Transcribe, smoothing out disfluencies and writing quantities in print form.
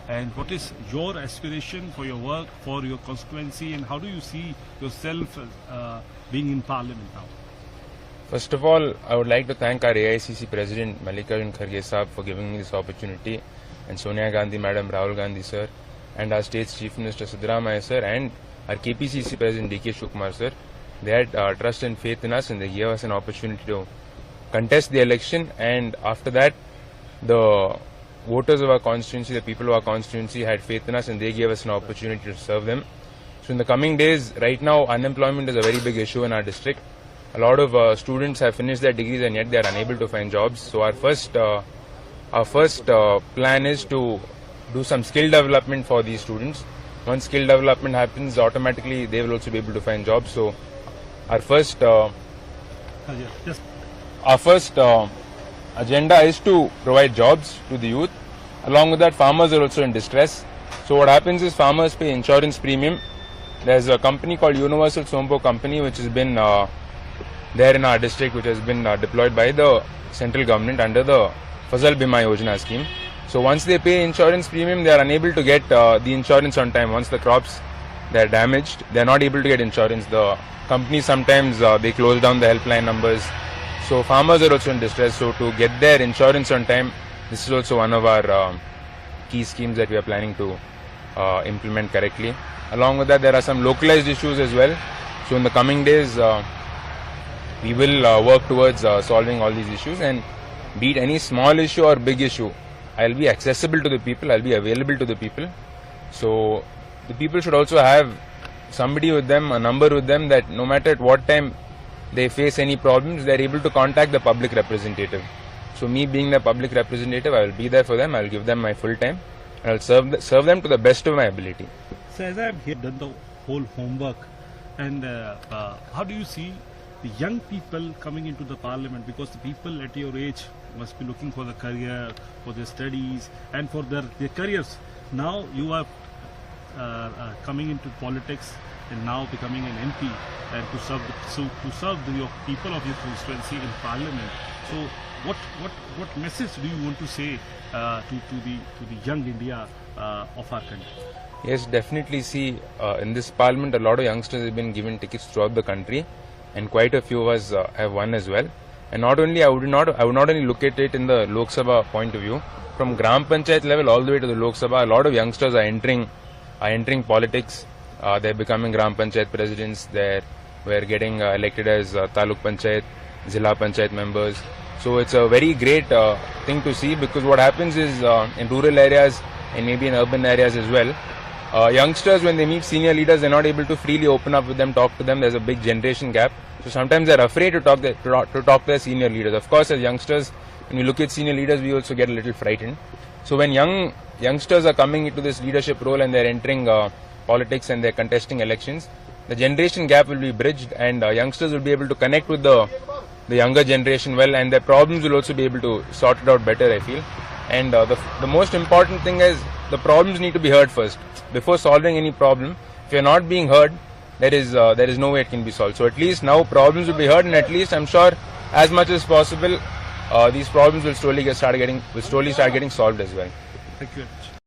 And what is your aspiration for your work, for your constituency, and how do you see yourself being in Parliament now? First of all, I would like to thank our AICC President Mallikarjun Kharge Saab for giving me this opportunity, and Sonia Gandhi Madam, Rahul Gandhi Sir, and our State's Chief Minister Siddaramaiah Sir, and our KPCC President DK Shivakumar Sir. They had trust and faith in us, and they gave us an opportunity to contest the election. And after that, the voters of our constituency, the people of our constituency had faith in us, and they gave us an opportunity to serve them. So in the coming days, right now unemployment is a very big issue in our district. A lot of students have finished their degrees and yet they are unable to find jobs. So our first plan is to do some skill development for these students. Once skill development happens, automatically they will also be able to find jobs. So our first agenda is to provide jobs to the youth. Along with that, farmers are also in distress. So what happens is farmers pay insurance premium. There's a company called Universal Sompo Company which has been there in our district, which has been deployed by the central government under the Fasal Bima Yojana scheme. So once they pay insurance premium, they are unable to get the insurance on time. Once the crops they are damaged, they are not able to get insurance. The company sometimes they close down the helpline numbers. So farmers are also in distress. So to get their insurance on time, this is also one of our key schemes that we are planning to implement correctly. Along with that, there are some localized issues as well. So in the coming days, we will work towards solving all these issues, and be it any small issue or big issue, I'll be accessible to the people, I'll be available to the people. So the people should also have somebody with them, a number with them, that no matter at what time they face any problems, they're able to contact the public representative. So me being the public representative, I will be there for them, I'll give them my full time, and I'll serve them to the best of my ability. So as I've here done the whole homework, and how do you see the young people coming into the Parliament? Because the people at your age must be looking for the career, for their studies, and for their careers. Now you are coming into politics and now becoming an MP, and to serve your people of your constituency in Parliament. So what message do you want to say to the young India of our country? Yes, definitely. See, in this Parliament, a lot of youngsters have been given tickets throughout the country, and quite a few of us have won as well. And not only, I would not only look at it in the Lok Sabha point of view. From Gram Panchayat level all the way to the Lok Sabha, a lot of youngsters are entering politics. They're becoming Gram Panchayat presidents. We're getting elected as Taluk Panchayat, Zilla Panchayat members. So it's a very great thing to see, because what happens is in rural areas and maybe in urban areas as well, youngsters, when they meet senior leaders, they're not able to freely open up with them, talk to them. There's a big generation gap. So sometimes they're afraid to talk to their senior leaders. Of course, as youngsters, when we look at senior leaders, we also get a little frightened. So when youngsters are coming into this leadership role and they're entering politics and they're contesting elections, the generation gap will be bridged, and youngsters will be able to connect with the younger generation well, and their problems will also be able to sort it out better, I feel. And the most important thing is the problems need to be heard first. Before solving any problem, if you're not being heard, there is no way it can be solved. So at least now problems will be heard, and at least I'm sure as much as possible these problems will slowly start getting solved as well. Thank you.